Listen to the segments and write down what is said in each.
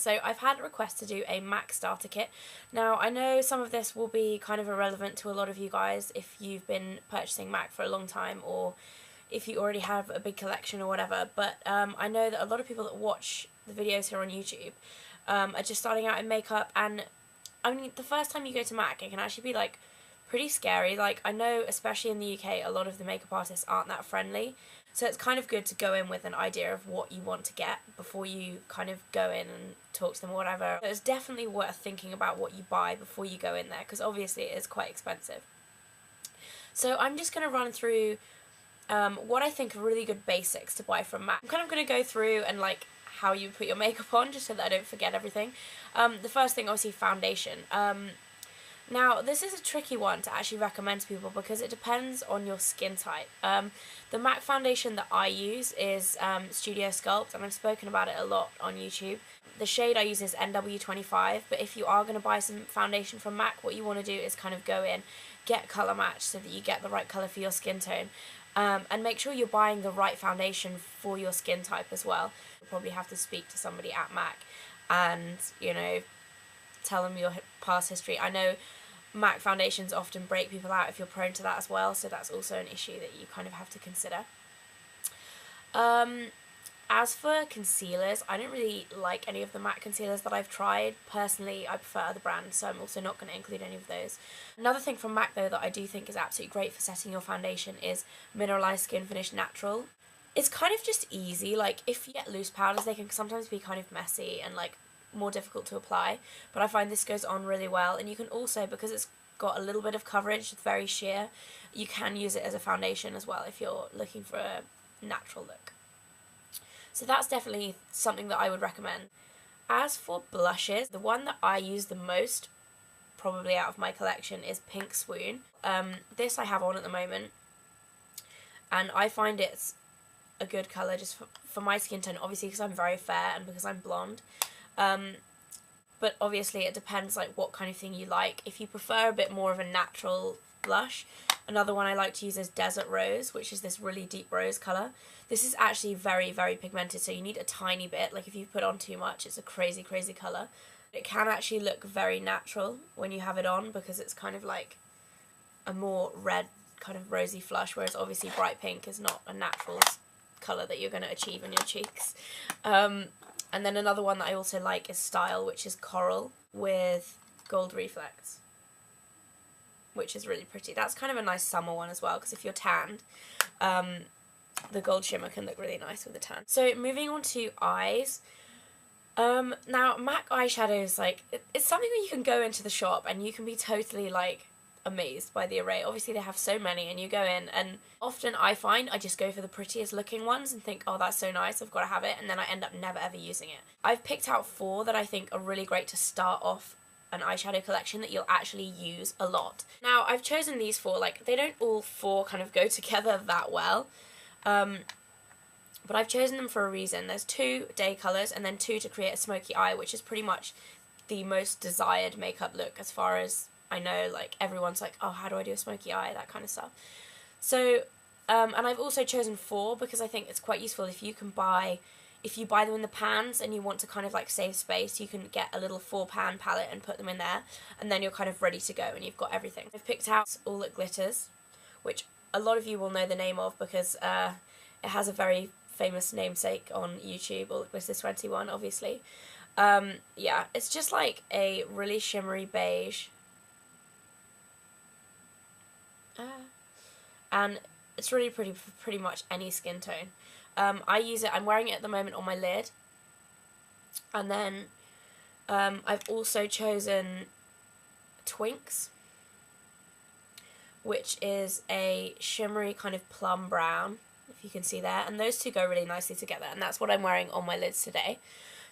So I've had a request to do a MAC starter kit. Now I know some of this will be kind of irrelevant to a lot of you guys if you've been purchasing MAC for a long time, or if you already have a big collection or whatever, but I know that a lot of people that watch the videos here on YouTube are just starting out in makeup, and I mean, the first time you go to MAC, it can actually be like pretty scary. Like, I know especially in the UK a lot of the makeup artists aren't that friendly, so it's kind of good to go in with an idea of what you want to get before you kind of go in and talk to them or whatever. So it's definitely worth thinking about what you buy before you go in there, because obviously it is quite expensive. So I'm just going to run through what I think are really good basics to buy from MAC. I'm kind of going to go through and like how you put your makeup on, just so that I don't forget everything. The first thing, obviously, foundation. Now, this is a tricky one to actually recommend to people because it depends on your skin type. The MAC foundation that I use is Studio Sculpt, and I've spoken about it a lot on YouTube. The shade I use is NW25, but if you are going to buy some foundation from MAC, what you want to do is kind of go in, get colour match so that you get the right colour for your skin tone. And make sure you're buying the right foundation for your skin type as well. You'll probably have to speak to somebody at MAC and, you know, tell them your past history. I know MAC foundations often break people out if you're prone to that as well, so that's also an issue that you kind of have to consider. As for concealers, I don't really like any of the MAC concealers that I've tried. Personally, I prefer other brands, so I'm also not going to include any of those. Another thing from MAC, though, that I do think is absolutely great for setting your foundation is Mineralized Skin Finish Natural. It's kind of just easy. Like, if you get loose powders, they can sometimes be kind of messy and, like, more difficult to apply, but I find this goes on really well. And you can also, because it's got a little bit of coverage, it's very sheer, you can use it as a foundation as well if you're looking for a natural look. So that's definitely something that I would recommend. As for blushes, the one that I use the most, probably out of my collection, is Pink Swoon. This I have on at the moment, and I find it's a good colour just for my skin tone, obviously because I'm very fair and because I'm blonde. But obviously it depends like what kind of thing you like. If you prefer a bit more of a natural blush, another one I like to use is Desert Rose, which is this really deep rose colour. This is actually very, very pigmented, so you need a tiny bit. Like, if you put on too much, it's a crazy, crazy colour. It can actually look very natural when you have it on because it's kind of like a more red, kind of rosy flush, whereas obviously bright pink is not a natural colour that you're going to achieve on your cheeks. And then another one that I also like is Style, which is Coral with Gold Reflex, which is really pretty. That's kind of a nice summer one as well, because if you're tanned, the gold shimmer can look really nice with the tan. So moving on to eyes. Now, MAC eyeshadows, like, it's something that you can go into the shop and you can be totally, like, amazed by the array. Obviously they have so many, and you go in and often I find I just go for the prettiest looking ones and think, oh, that's so nice, I've got to have it, and then I end up never ever using it. I've picked out 4 that I think are really great to start off an eyeshadow collection that you'll actually use a lot. Now, I've chosen these 4, like, they don't all 4 kind of go together that well, but I've chosen them for a reason. There's 2 day colours and then 2 to create a smoky eye, which is pretty much the most desired makeup look as far as I know. Like, everyone's like, oh, how do I do a smoky eye, that kind of stuff. So, and I've also chosen 4 because I think it's quite useful if you buy them in the pans and you want to kind of like save space, you can get a little 4-pan palette and put them in there, and then you're kind of ready to go and you've got everything. I've picked out All That Glitters, which a lot of you will know the name of because it has a very famous namesake on YouTube, All That Glitters 21, obviously. Yeah, it's just like a really shimmery beige. And it's really pretty for pretty much any skin tone. I use it, I'm wearing it at the moment on my lid. And then I've also chosen Twinks, which is a shimmery kind of plum brown, if you can see there. And those 2 go really nicely together, and that's what I'm wearing on my lids today.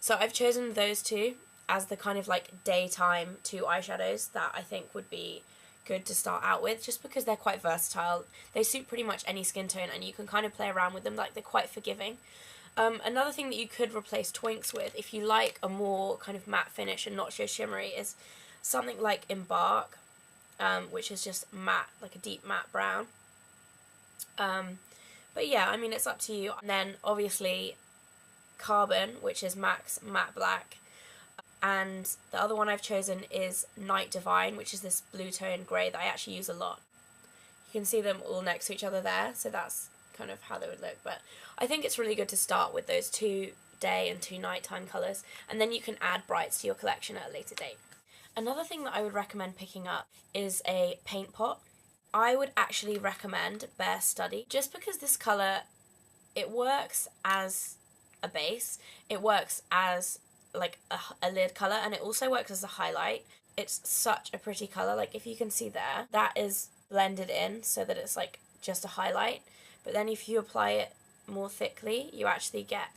So I've chosen those 2 as the kind of like daytime 2 eyeshadows that I think would be good to start out with, just because they're quite versatile. They suit pretty much any skin tone and you can kind of play around with them, like they're quite forgiving. Another thing that you could replace Twinks with, if you like a more kind of matte finish and not so shimmery, is something like Embark, which is just matte, like a deep matte brown. But yeah, I mean, it's up to you. And then obviously Carbon, which is MAC's Matte Black. and the other one I've chosen is Night Divine, which is this blue tone grey that I actually use a lot. You can see them all next to each other there, so that's kind of how they would look. But I think it's really good to start with those 2 day and 2 nighttime colours, and then you can add brights to your collection at a later date. Another thing that I would recommend picking up is a paint pot. I would actually recommend Bare Study, just because this colour, it works as a base, it works as like a lid colour, and it also works as a highlight. It's such a pretty colour. Like, if you can see there, that is blended in so that it's like just a highlight, but then if you apply it more thickly, you actually get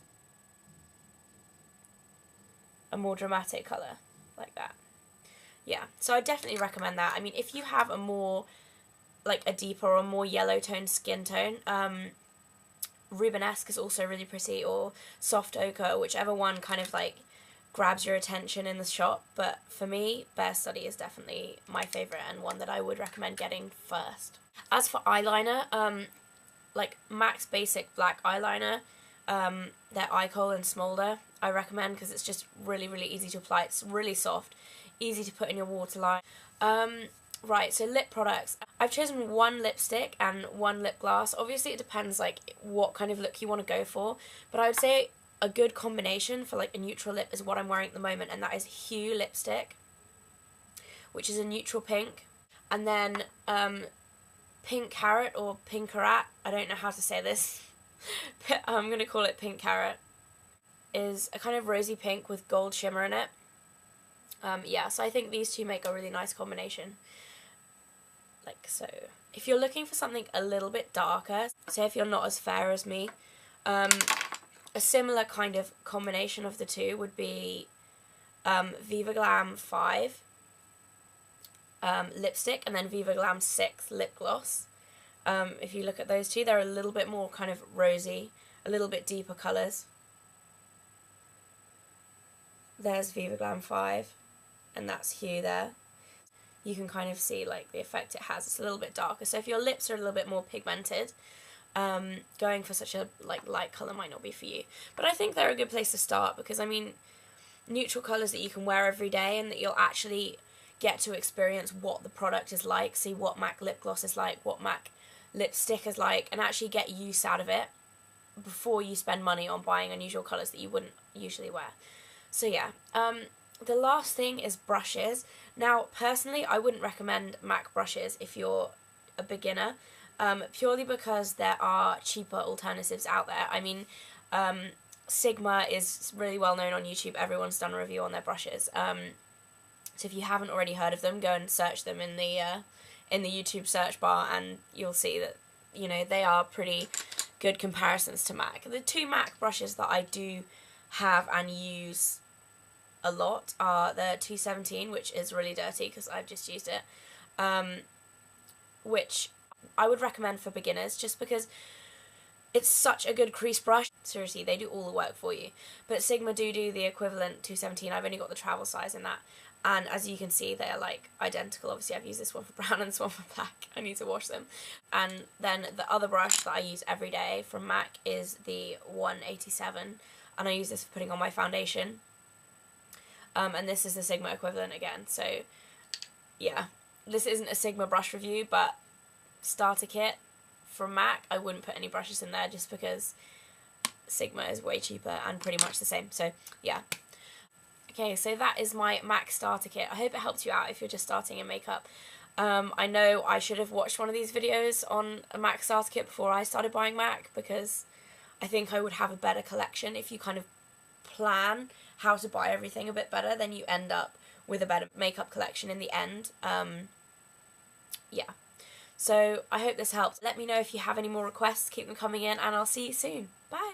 a more dramatic colour like that. Yeah, so I definitely recommend that. I mean, if you have a more, like a deeper or more yellow toned skin tone, Rubenesque is also really pretty, or Soft Ochre, whichever one kind of like grabs your attention in the shop. But for me, Bare Study is definitely my favourite and one that I would recommend getting first. As for eyeliner, like MAC's basic black eyeliner, their Eye Kohl and Smolder, I recommend because it's just really, really easy to apply. It's really soft, easy to put in your waterline. Right, so lip products. I've chosen 1 lipstick and 1 lip gloss. Obviously it depends like what kind of look you want to go for, but I would say a good combination for like a neutral lip is what I'm wearing at the moment, and that is Hue lipstick, which is a neutral pink. And then Pink Carrot or Pinkarat, I don't know how to say this, but I'm going to call it Pink Carrot, is a kind of rosy pink with gold shimmer in it. Yeah, so I think these two make a really nice combination. Like so. If you're looking for something a little bit darker, say if you're not as fair as me, a similar kind of combination of the two would be Viva Glam 5 lipstick, and then Viva Glam 6 lip gloss. If you look at those two, they're a little bit more kind of rosy, a little bit deeper colours. There's Viva Glam 5, and that's Hue there. You can kind of see like the effect it has. It's a little bit darker. So if your lips are a little bit more pigmented, going for such a like light colour might not be for you. But I think they're a good place to start because, I mean, neutral colours that you can wear every day and that you'll actually get to experience what the product is like, see what MAC lip gloss is like, what MAC lipstick is like, and actually get use out of it before you spend money on buying unusual colours that you wouldn't usually wear. So yeah, the last thing is brushes. Now, personally, I wouldn't recommend MAC brushes if you're a beginner, purely because there are cheaper alternatives out there. I mean, Sigma is really well known on YouTube. Everyone's done a review on their brushes. So if you haven't already heard of them, go and search them in the YouTube search bar, and you'll see that, you know, they are pretty good comparisons to MAC. The 2 MAC brushes that I do have and use a lot are the 217, which is really dirty because I've just used it, which I would recommend for beginners just because it's such a good crease brush. Seriously, they do all the work for you. But Sigma do the equivalent 217. I've only got the travel size in that, and as you can see, they're like identical. Obviously I've used this one for brown and this one for black. I need to wash them. And then the other brush that I use every day from MAC is the 187, and I use this for putting on my foundation. And this is the Sigma equivalent again. So yeah, this isn't a Sigma brush review, but starter kit from MAC, I wouldn't put any brushes in there just because Sigma is way cheaper and pretty much the same. So yeah. Okay, so that is my MAC starter kit. I hope it helped you out if you're just starting in makeup. I know I should have watched one of these videos on a MAC starter kit before I started buying MAC, because I think I would have a better collection if you kind of plan how to buy everything a bit better, then you end up with a better makeup collection in the end. Yeah. So I hope this helped. Let me know if you have any more requests. Keep them coming in, and I'll see you soon. Bye!